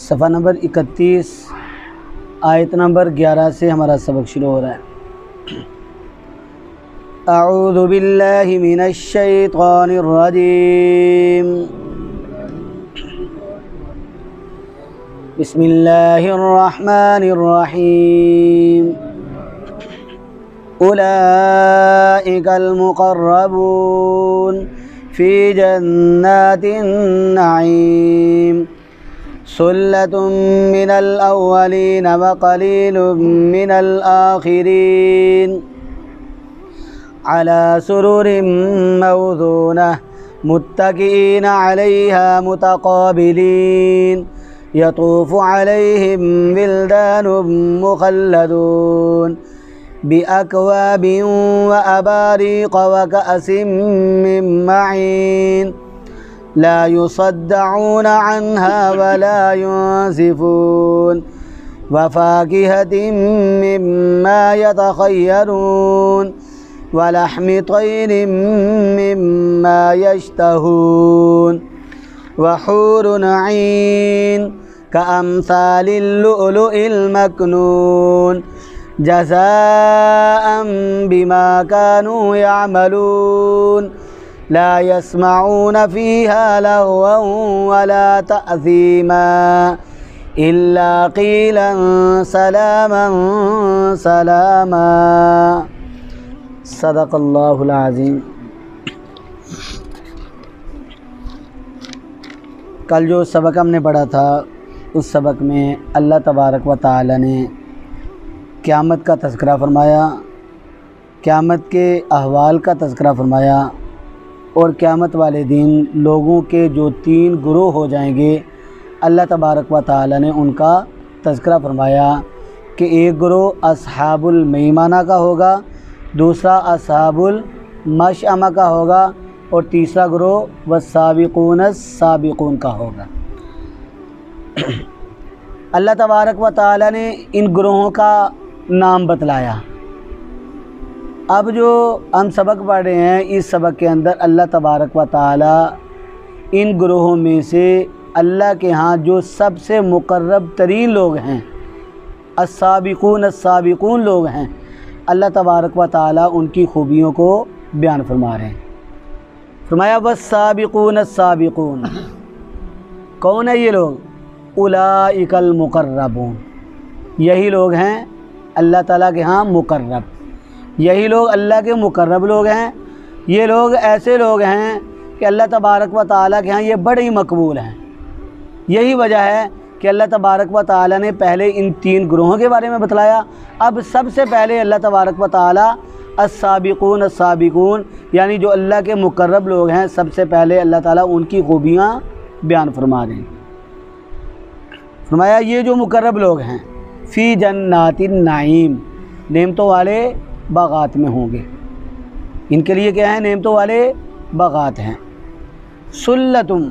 सफ़ा नंबर 31 आयत नंबर 11 से हमारा सबक शुरू हो रहा है। अऊज़ु बिल्लाहि मिनश शैतानिर रजीम। बिस्मिल्लाहिर रहमानिर रहीम। उलाइकल मुक़र्रबून फ़ी जन्नातिन नईम सुल्लतुम मिनल अव्वलीन व क़लीलुम मिनल आखिरीन अला सुरुरिम मौज़ूनह मुत्तकीन अलैहा मुतक़ाबिलीन यतूफ़ु अलैहिम विल्दानुम मुख़ल्लदून बिअक्वाबिन व अबारीक़ व कअसिम मिन मईन ला युसद्दऊन अन्हा वला युंज़िफून व फ़ाकिहतिन मिम्मा यतख़य्यरून व लहमि तयरिन मिम्मा यश्तहून व हूरुन ऐन कअम्सालिल लुअलुइल मकनून जज़ाअन बिमा कानू यअमलून ला यस्मऊन फ़ीहा लग़वन वला तअसीमा इल्ला क़ीलन सलामन सलामा। सदक़ल्लाहुल अज़ीम। कल जो सबक हमने पढ़ा था उस सबक में अल्लाह तबारक व तआला ने क़यामत का तज़किरा फ़रमाया, क़यामत के अहवाल का तज़किरा फ़रमाया और क़यामत वाले दिन लोगों के जो 3 गुरोह हो जाएंगे अल्लाह तबारक व तआला ने उनका तज़किरा फ़रमाया कि एक गुरोह अस्हाबुल मैमाना का होगा, दूसरा अस्हाबुल मशअमा का होगा और तीसरा गुरोह वस्साबिक़ूनस साबिक़ून का होगा। अल्लाह तबारक व तआला ने इन गुरोहों का नाम बतलाया। अब जो हम सबक पढ़ रहे हैं इस सबक के अंदर अल्लाह तबारक व तआला इन गुरोहों में से अल्लाह के यहाँ जो सबसे मुक़र्रब तरीन लोग हैं, अस्साबिक़ून लोग हैं, अल्लाह तबारक व तआला उनकी खूबियों को बयान फरमा रहे हैं। फरमाया वस्साबिक़ून, कौन है ये लोग? उलाइकल मुक़र्रबून, यही लोग हैं अल्लाह ताला के यहाँ मुक़र्रब, यही लोग अल्लाह के मुक़र्रब लोग हैं। ये लोग ऐसे लोग हैं कि अल्लाह तबारक व तआला के यहाँ ये बड़े ही मकबूल हैं। यही वजह है कि अल्लाह तबारक व तआला ने पहले इन 3 गुरोहों के बारे में बतलाया। अब सबसे पहले अल्लाह तबारक व तआला अस्साबिक़ून यानी जो अल्लाह के मुक़र्रब लोग हैं, सबसे पहले अल्लाह ताला उनकी खूबियाँ बयान फरमा रहे हैं। फरमाया ये जो मुक़र्रब लोग हैं फ़ी जन्नातिन नईम, नेमतों वाले बागात में होंगे। इनके लिए क्या है? नेमतों वाले बागात हैं। सुल्लतुम,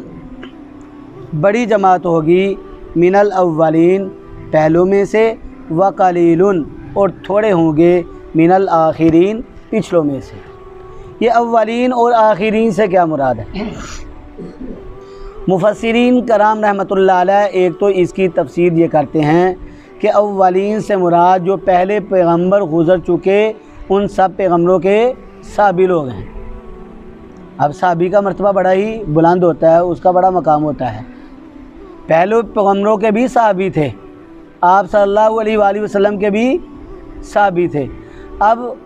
बड़ी जमात होगी, मिनल अव्वलीन, पहलों में से, व कलीलुन, और थोड़े होंगे, मिनल आखिरीन, पिछलों में से। ये अव्वलीन और आखिरीन से क्या मुराद है? मुफस्सिरीन कराम रहमतुल्लाह अलैह एक तो इसकी तफसीर ये करते हैं कि अव्वलीन से मुराद जो पहले पैगंबर गुज़र चुके उन सब पैगंबरों के साबी लोग हैं। अब साबी का मर्तबा बड़ा ही बुलंद होता है, उसका बड़ा मकाम होता है। पहले पैगंबरों के भी साबी थे, आप सल्लल्लाहु अलैहि वसल्लम के भी साबी थे। अब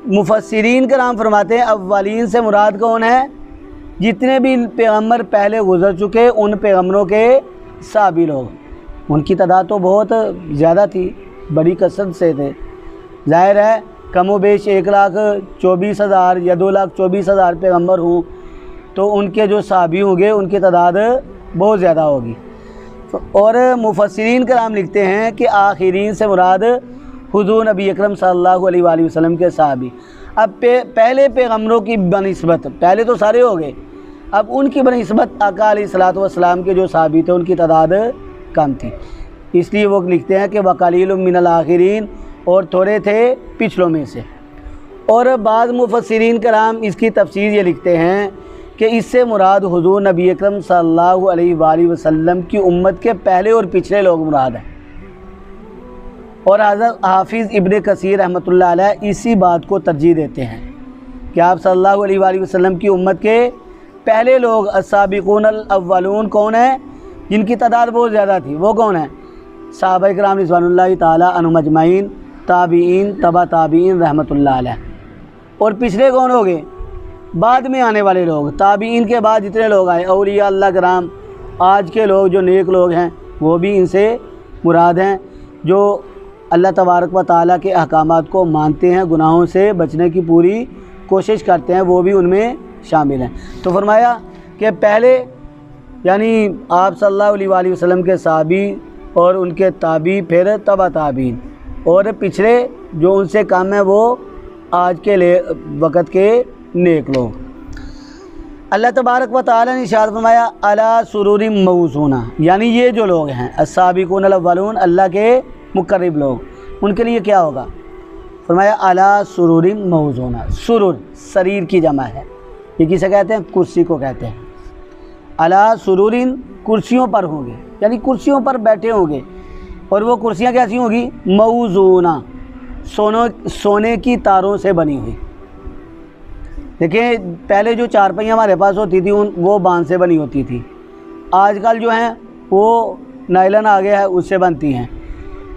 मुफस्सिरीन कराम फरमाते हैं अव्वलीन से मुराद कौन है? जितने भी पैगंबर पहले गुज़र चुके उन पैगंबरों के साबी लोग। उनकी तादाद तो बहुत ज़्यादा थी, बड़ी कसरत से थे। ज़ाहिर है कमो बेश 1,24,000 या 2,24,000 पैगंबर हों तो उनके जो साबी होंगे उनकी तादाद बहुत ज़्यादा होगी। और मुफस्सिरीन कराम लिखते हैं कि आखिरीन से मुराद हुज़ूर नबी अकरम सल्लल्लाहु अलैहि वसल्लम के साहबी। अब पहले पैगंबरों की बनिस्बत, पहले तो सारे हो गए, अब उनकी बनिस्बत आका अलैहिस्सलातु वस्सलाम के जो साहबी थे उनकी तादाद कम थी, इसलिए वो लिखते हैं कि वक़लीलुम मिनल आखिरीन, और थोड़े थे पिछलों में से। और बाद मुफस्सिरीन कराम इसकी तफसीर ये लिखते हैं कि इससे मुराद हुज़ूर नबी अकरम सल्लल्लाहु अलैहि वसल्लम की उम्मत के पहले और पिछले लोग मुराद हैं। और हज़रत हाफिज़ इब्न कसीर रहमतुल्लाह अलैह इसी बात को तरजीह देते हैं कि आप सल्लल्लाहु अलैहि वसल्लम की उम्मत के पहले लोग अस्साबिकून अल अव्वलून कौन है, जिनकी तादाद बहुत ज़्यादा थी, वो कौन है? सहाबा किराम रिज़वानुल्लाहि ताला अन्हुम अजमईन, ताबीईन, तबा ताबीईन रहमतुल्लाह अलैह। और पिछले कौन हो गए? बाद में आने वाले लोग, ताबीईन के बाद जितने लोग आए, औलिया अल्लाह कराम, आज के लोग जो नेक लोग हैं वो भी इनसे मुराद हैं, जो अल्लाह तबारक व ताला के अहकामात को मानते हैं, गुनाहों से बचने की पूरी कोशिश करते हैं, वो भी उनमें शामिल हैं। तो फरमाया कि पहले यानी आप सल्लल्लाहु अलैहि वसल्लम के साहबी और उनके ताबी, फिर तबा ताबीन, और पिछले जो उनसे कम है वो आज के वक़्त के नेक लोग। अल्लाह तबारक व तआला ने इरशाद फरमाया अला सुरूरिम मौज़ूना, यानी ये जो लोग हैं अस्साबिकून अल अव्वलून, अल्लाह के मुकर्रब लोग, उनके लिए क्या होगा? फरमाया अला सुरूरिम मौज़ूना। सुरूर शरीर की जमा है, ये किसे कहते हैं? कुर्सी को कहते हैं। अला सुरूरिन, कुर्सियों पर होंगे, यानी कुर्सियों पर बैठे होंगे। और वो कुर्सियाँ कैसी होगी? मौज़ूना, सोने की तारों से बनी हुई। देखिए पहले जो चारपाइयाँ हमारे पास होती थी वो बांस से बनी होती थी, आजकल जो हैं वो नायलन आ गया है, उससे बनती हैं।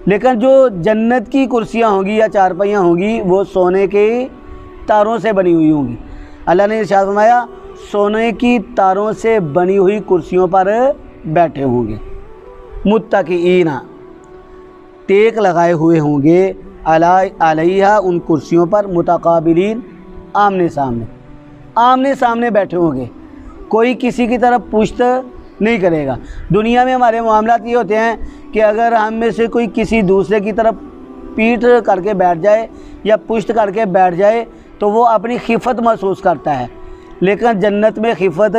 लेकिन जो जन्नत की कुर्सियाँ होंगी या चारपाइयाँ होंगी वो सोने के तारों से बनी हुई होंगी। अल्लाह ने इरशाद फरमाया सोने की तारों से बनी हुई कुर्सियों पर बैठे होंगे। मुत्तकीना, टेक लगाए हुए होंगे, अलैहा, उन कुर्सियों पर, मुतकाबिलीन, आमने सामने बैठे होंगे, कोई किसी की तरफ पुश्त नहीं करेगा। दुनिया में हमारे मामलात ये होते हैं कि अगर हम में से कोई किसी दूसरे की तरफ पीठ करके बैठ जाए या पुश्त करके बैठ जाए तो वो अपनी खिफत महसूस करता है, लेकिन जन्नत में खिफत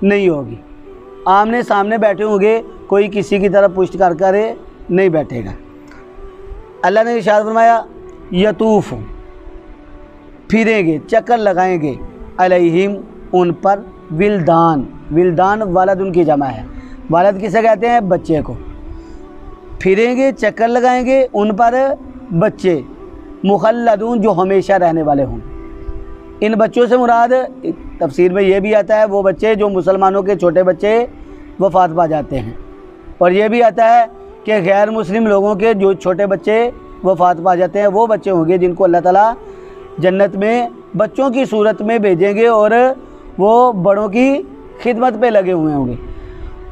नहीं होगी। आमने सामने बैठे होंगे, कोई किसी की तरफ पुश्त कर कर नहीं बैठेगा। अल्लाह ने इरशाद फरमाया यतूफ़, फिरेंगे, चक्कर लगाएंगे, अलैहिम, उन पर, विल्दान, विल्दान वालद उनकी जमा है, वालद किसे कहते हैं? बच्चे को। फिरेंगे, चक्कर लगाएंगे, उन पर बच्चे, मुखल्लदून, जो हमेशा रहने वाले होंगे। इन बच्चों से मुराद तफसीर में ये भी आता है वो बच्चे जो मुसलमानों के छोटे बच्चे वफ़ात पा जाते हैं, और ये भी आता है कि गैर मुस्लिम लोगों के जो छोटे बच्चे वफ़ात पा जाते हैं वो बच्चे होंगे जिनको अल्लाह ताला जन्नत में बच्चों की सूरत में भेजेंगे और वो बड़ों की खिदमत पे लगे हुए होंगे।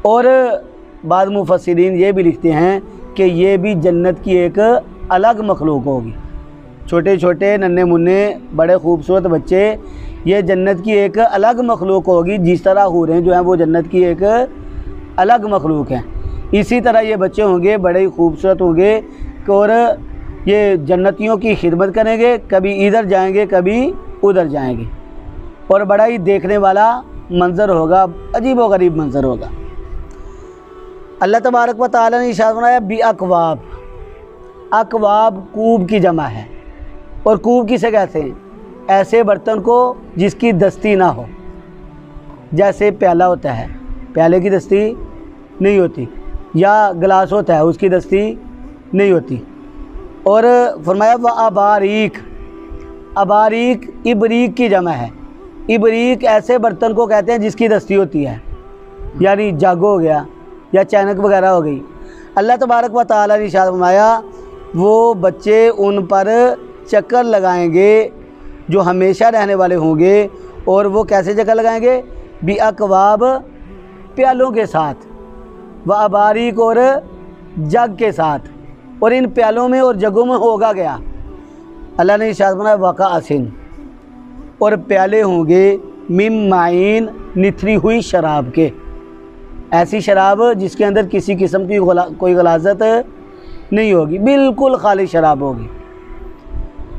और बाद मुफस्सिरीन ये भी लिखते हैं कि ये भी जन्नत की एक अलग मखलूक होगी। छोटे छोटे नन्हे मुन्ने बड़े खूबसूरत बच्चे, ये जन्नत की एक अलग मखलूक होगी, जिस तरह हूरें जो हैं वो जन्नत की एक अलग मखलूक हैं। इसी तरह ये बच्चे होंगे, बड़े ही खूबसूरत होंगे और ये जन्नतियों की खिदमत करेंगे, कभी इधर जाएंगे कभी उधर जाएंगे, और बड़ा ही देखने वाला मंज़र होगा, अजीब व गरीब मंज़र होगा। अल्लाह तबारक व तआला ने इरशाद फरमाया बी अकवाब, अकवाब कूब की जमा है, और कूब किसे कहते हैं? ऐसे बर्तन को जिसकी दस्ती ना हो, जैसे प्याला होता है, प्याले की दस्ती नहीं होती, या गिलास होता है उसकी दस्ती नहीं होती। और फरमाया व अबारीक, अबारीक इबरीक की जमा है। इबरीक ऐसे बर्तन को कहते हैं जिसकी दस्ती होती है, यानी जग हो गया या चैनक वगैरह हो गई। अल्लाह तबारक व तआला ने इरशाद फरमाया वो बच्चे उन पर चक्कर लगाएंगे जो हमेशा रहने वाले होंगे। और वो कैसे चक्कर लगाएंगे? बी अकवाब, प्यालों के साथ, व अबारीक, और जग के साथ। और इन प्यालों में और जगों में होगा क्या? अल्लाह ने इरशाद फरमाया वकासिन, और प्याले होंगे मिम माइन, निथरी हुई शराब के, ऐसी शराब जिसके अंदर किसी किस्म की कोई गलाजत नहीं होगी, बिल्कुल खाली शराब होगी।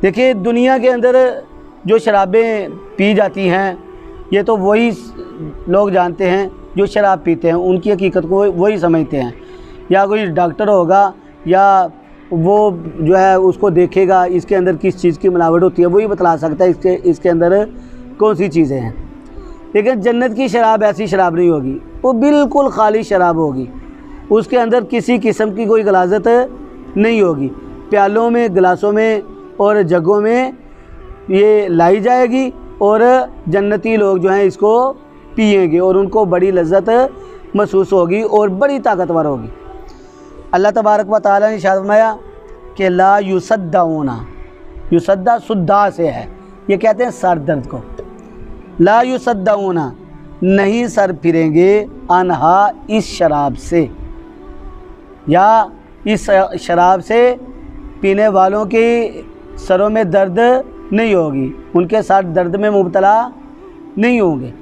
देखिए दुनिया के अंदर जो शराबें पी जाती हैं ये तो वही लोग जानते हैं जो शराब पीते हैं, उनकी हकीकत को वही समझते हैं। या कोई डॉक्टर होगा या वो जो है उसको देखेगा इसके अंदर किस चीज़ की मिलावट होती है, वही बतला सकता है इसके अंदर कौन सी चीज़ें हैं। लेकिन जन्नत की शराब ऐसी शराब नहीं होगी, वो बिल्कुल खाली शराब होगी। उसके अंदर किसी किस्म की कोई गलाजत नहीं होगी। प्यालों में, गिलासों में और जगों में ये लाई जाएगी और जन्नती लोग जो हैं इसको पिएंगे और उनको बड़ी लज्जत महसूस होगी और बड़ी ताकतवर होगी। अल्लाह तबारक व तआला ने इरशाद फरमाया कि ला युसद्दाऊना, युसद्दा सुद्दा से है, ये कहते हैं सर दर्द को। ला युसद्दाऊना, नहीं सर फिरेंगे, अनहा, इस शराब से, या इस शराब से पीने वालों के सरों में दर्द नहीं होगी, उनके सर दर्द में मुब्तला नहीं होंगे।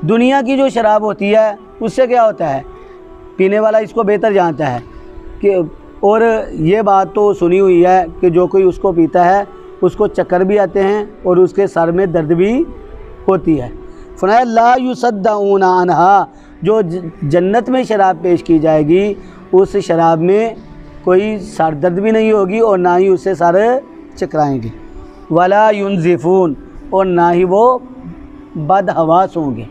दुनिया की जो शराब होती है उससे क्या होता है, पीने वाला इसको बेहतर जानता है कि, और ये बात तो सुनी हुई है कि जो कोई उसको पीता है उसको चक्कर भी आते हैं और उसके सर में दर्द भी होती है। फरमाया ला युसद्दाऊना अनहा, जो जन्नत में शराब पेश की जाएगी उस शराब में कोई सर दर्द भी नहीं होगी और ना ही उससे सर चकराएंगे। वला युनज़िफून, और ना ही वो बदहवास होंगे।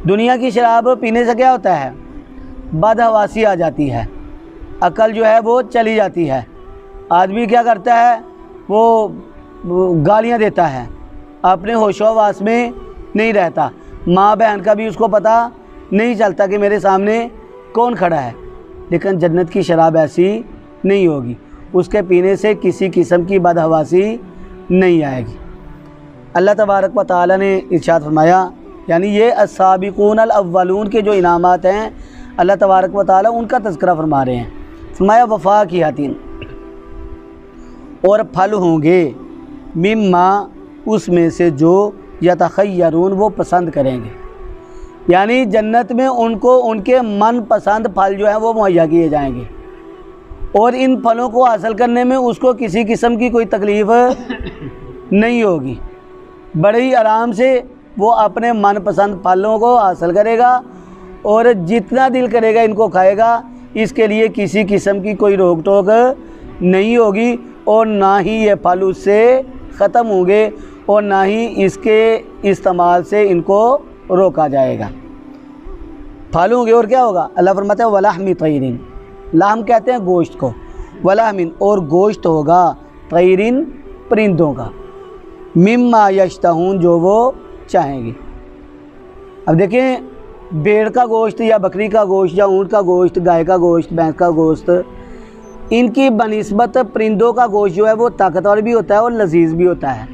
दुनिया की शराब पीने से क्या होता है, बदहवासी आ जाती है, अकल जो है वो चली जाती है। आदमी क्या करता है, वो गालियाँ देता है, अपने होशोवास में नहीं रहता। माँ बहन का भी उसको पता नहीं चलता कि मेरे सामने कौन खड़ा है। लेकिन जन्नत की शराब ऐसी नहीं होगी, उसके पीने से किसी किस्म की बदहवासी नहीं आएगी। अल्लाह तबारक व तआला ने इरशाद फरमाया, यानी ये अस्साबिकून अल अव्वलून के जो इनामात हैं अल्लाह तबारक व तआला उनका तज़किरा फरमा रहे हैं। फरमाया वफ़ाकिहतिन, और फल होंगे, मिम्मा, उसमें से जो यतखय्यरून, वो पसंद करेंगे। यानी जन्नत में उनको उनके मन पसंद फल जो है वो मुहैया किए जाएंगे और इन फलों को हासिल करने में उसको किसी किस्म की कोई तकलीफ़ नहीं होगी। बड़े ही आराम से वो अपने मनपसंद फलों को हासिल करेगा और जितना दिल करेगा इनको खाएगा। इसके लिए किसी किस्म की कोई रोक टोक नहीं होगी और ना ही ये फल उससे ख़त्म होंगे और ना ही इसके इस्तेमाल से इनको रोका जाएगा। फल होंगे और क्या होगा, अल्लाह फरमाता है वलहमी तैरिन, लाहम कहते हैं गोश्त को, वलहमिन, और गोश्त होगा, तैरिन, परिंदों का, मिम्मा यश्तहून, जो वो चाहेंगे। अब देखें, भेड़ का गोश्त या बकरी का गोश्त या ऊँट का गोश्त, गाय का गोश्त, भैंस का गोश्त, इनकी बनिस्बत परिंदों का गोश्त जो है वो ताकतवर भी होता है और लजीज भी होता है।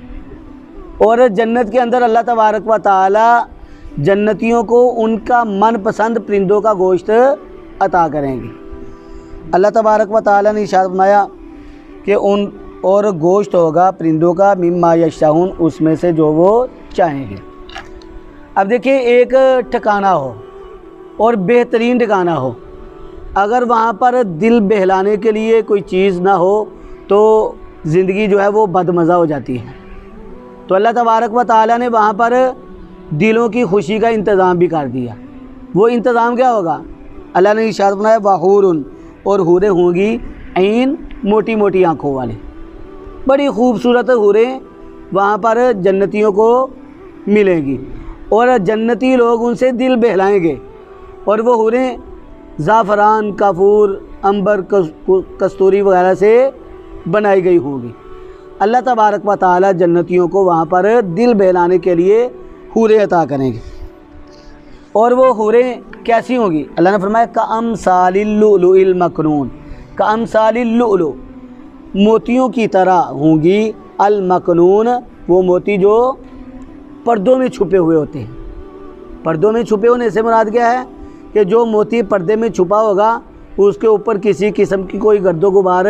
और जन्नत के अंदर अल्लाह तबारक व तआला जन्नतियों को उनका मनपसंद परिंदों का गोश्त अता करेंगे। अल्लाह तबारक व तआला ने इरशाद फरमाया कि उन और गोश्त होगा परिंदों का, मिम्मा यशाऊन, उसमें से जो वो चाहेंगे। अब देखिए, एक ठिकाना हो और बेहतरीन ठिकाना हो, अगर वहाँ पर दिल बहलाने के लिए कोई चीज़ ना हो तो ज़िंदगी जो है वो बदमज़ा हो जाती है। तो अल्लाह तबारक व तआला ने वहाँ पर दिलों की खुशी का इंतज़ाम भी कर दिया। वो इंतज़ाम क्या होगा, अल्लाह ने इरशाद फरमाया वहूरुन, और हूरें होंगी, ऐन, मोटी मोटी आँखों वाले, बड़ी खूबसूरत हूरें वहाँ पर जन्नतियों को मिलेंगी और जन्नती लोग उनसे दिल बहलाएंगे। और वो हूरें ज़ाफ़रान, काफूर, अंबर, कस्तूरी वगैरह से बनाई गई होंगी। अल्लाह तबारक व तआला जन्नतियों को वहाँ पर दिल बहलाने के लिए हूरें अता करेंगे। और वो हूरें कैसी होंगी, अल्लाह ने फरमाया कअमसालिल लुलुइल मकनून, कअमसालिल लुलु, मोतियों की तरह होंगी, अल मकनून, वो मोती जो पर्दों में छुपे हुए होते हैं। पर्दों में छुपे होने से मुराद क्या है कि जो मोती पर्दे में छुपा होगा उसके ऊपर किसी किस्म की कोई गर्दो गुबार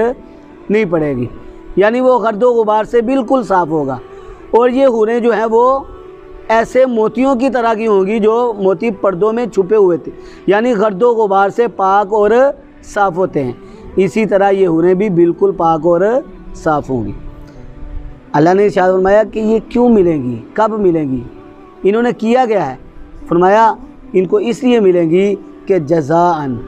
नहीं पड़ेगी, यानी वो गर्दो गुबार से बिल्कुल साफ़ होगा। और ये हूरें जो हैं वो ऐसे मोतियों की तरह की होंगी जो मोती पर्दों में छुपे हुए थे, यानी गर्दो गुबार से पाक और साफ़ होते हैं। इसी तरह ये हूरें भी बिल्कुल पाक और साफ़ होंगी। अल्लाह ने इरशाद फरमाया कि ये क्यों मिलेंगी, कब मिलेंगी, इन्होंने किया गया है। फरमाया इनको इसलिए मिलेंगी कि जज़ाअन,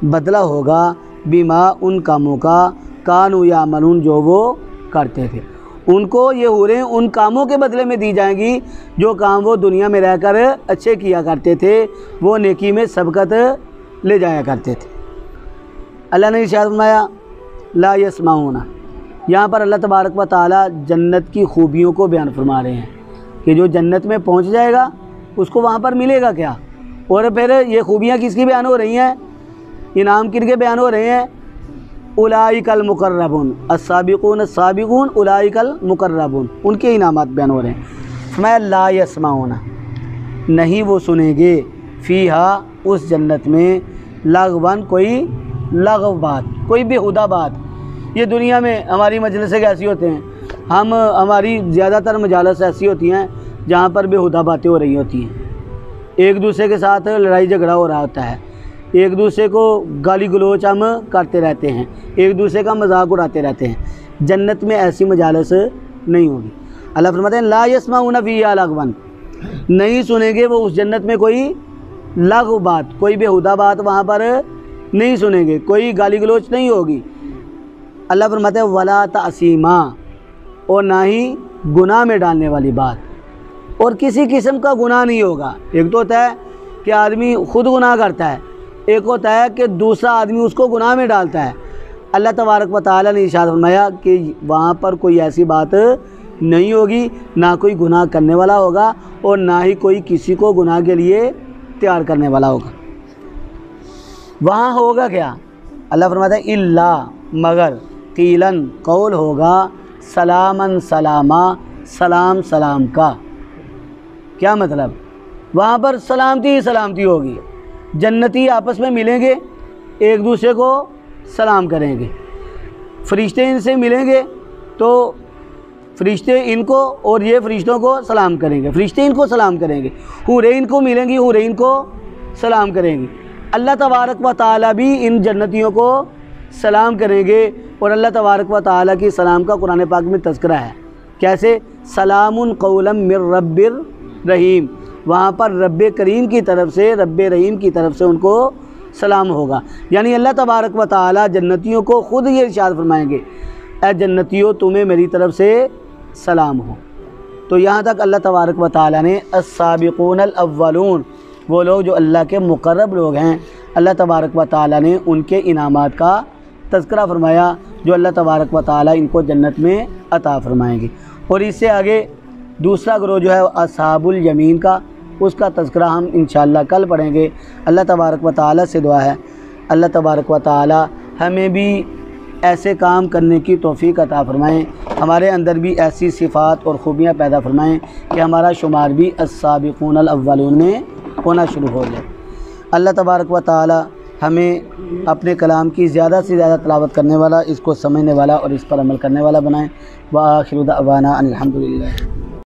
बदला होगा, बिमा, उन कामों का, कानू यामलून, जो वो करते थे। उनको ये हूरें उन कामों के बदले में दी जाएंगी जो काम वो दुनिया में रहकर अच्छे किया करते थे, वो नेकी में सबकत ले जाया करते थे। अल्लाह ने इरशाद फरमाया ला यस्माऊना, यहाँ पर अल्लाह तबारक व तआला जन्नत की खूबियों को बयान फरमा रहे हैं कि जो जन्नत में पहुँच जाएगा उसको वहाँ पर मिलेगा क्या। और फिर ये खूबियाँ किसकी बयान हो रही हैं, इनाम किनके बयान हो रहे हैं, उलाइकल मुकर्रबून अस्साबिकून अस्साबिकून उलाइकल मुकर्रबून, उनके इनामात बयान हो रहे हैं। मैं ला यस्माऊना, नहीं वो सुनेंगे, फ़ीहा उस जन्नत में, लगवन कोई लगव बात, कोई बेहुदा बात। ये दुनिया में हमारी मजलिसें कैसी होते हैं, हमारी ज़्यादातर मजालस ऐसी होती हैं जहाँ पर बेहुदा बातें हो रही होती हैं, एक दूसरे के साथ लड़ाई झगड़ा हो रहा होता है, एक दूसरे को गाली गलोच हम करते रहते हैं, एक दूसरे का मजाक उड़ाते रहते हैं। जन्नत में ऐसी मजालस नहीं होगी। अल्लाह फरमाते हैं ला यस्माऊना फ़ीहा लगवन, नहीं सुनेंगे वो उस जन्नत में कोई लगव बात, कोई बेहुदा बात वहाँ पर नहीं सुनेंगे, कोई गाली गलोच नहीं होगी। अल्लाह फरमाते हैं वला तासीमा, और ना ही गुनाह में डालने वाली बात, और किसी किस्म का गुनाह नहीं होगा। एक तो होता है कि आदमी खुद गुनाह करता है, एक होता है कि दूसरा आदमी उसको गुनाह में डालता है। अल्लाह तबारक व तआला ने इरशाद फरमाया कि वहाँ पर कोई ऐसी बात नहीं होगी, ना कोई गुनाह करने वाला होगा और ना ही कोई किसी को गुनाह के लिए तैयार करने वाला होगा। वहाँ होगा क्या, अल्लाह फरमाता है इल्ला, मगर, कीलन, कौल होगा, सलामन सलामा, सलाम सलाम का। क्या मतलब, वहाँ पर सलामती ही सलामती होगी। जन्नती आपस में मिलेंगे, एक दूसरे को सलाम करेंगे। फरिश्ते इनसे मिलेंगे तो फरिश्ते इनको और ये फरिश्तों को सलाम करेंगे, फरिश्ते इनको सलाम करेंगे। हूरें इनको मिलेंगी, हूरें इनको सलाम करेंगी। अल्लाह तबारक व तआला भी इन जन्नतियों को सलाम करेंगे। और अल्लाह तबारक व तआला की सलाम का कुरान पाक में तज़किरा है। कैसे, सलामुन कौलम मिर रब्बिर रहीम, वहाँ पर रब्बे करीम की तरफ से, रब्बे रहीम की तरफ से उनको सलाम होगा। यानी अल्लाह तबारक व तआला जन्नतियों को ख़ुद ये इरशाद फरमाएंगे, ऐ जन्नतियों तुम्हें मेरी तरफ से सलाम हो। तो यहाँ तक अल्लाह तबारक व तआला ने अस्साबिकूनल अव्वलून, वो लोग जो अल्लाह के मुक़र्रब लोग हैं, अल्लाह तबारक व तआला ने उनके इनामात का तज़किरा फरमाया जो अल्लाह तबारक व तआला इनको जन्नत में अता फरमाएंगे। और इससे आगे दूसरा ग्रोह जो है अस्हाबुल यमीन का, उसका तज़किरा हम इंशाअल्लाह कल पढ़ेंगे। अल्लाह तबारक व तआला से दुआ है अल्लाह तबारक व तआला हमें भी ऐसे काम करने की तौफ़ीक़ अता फ़रमाएँ, हमारे अंदर भी ऐसी सिफ़ात और ख़ूबियाँ पैदा फ़रमाएँ कि हमारा शुमार भी अस्साबिक़ूनल अव्वलून में होना शुरू हो जाए। अल्लाह तबारक व तआला हमें अपने कलाम की ज़्यादा से ज़्यादा तिलावत करने वाला, इसको समझने वाला और इस पर अमल करने वाला बनाएँ। व आखिरु दअवाना अनिल हम्दुलिल्लाह।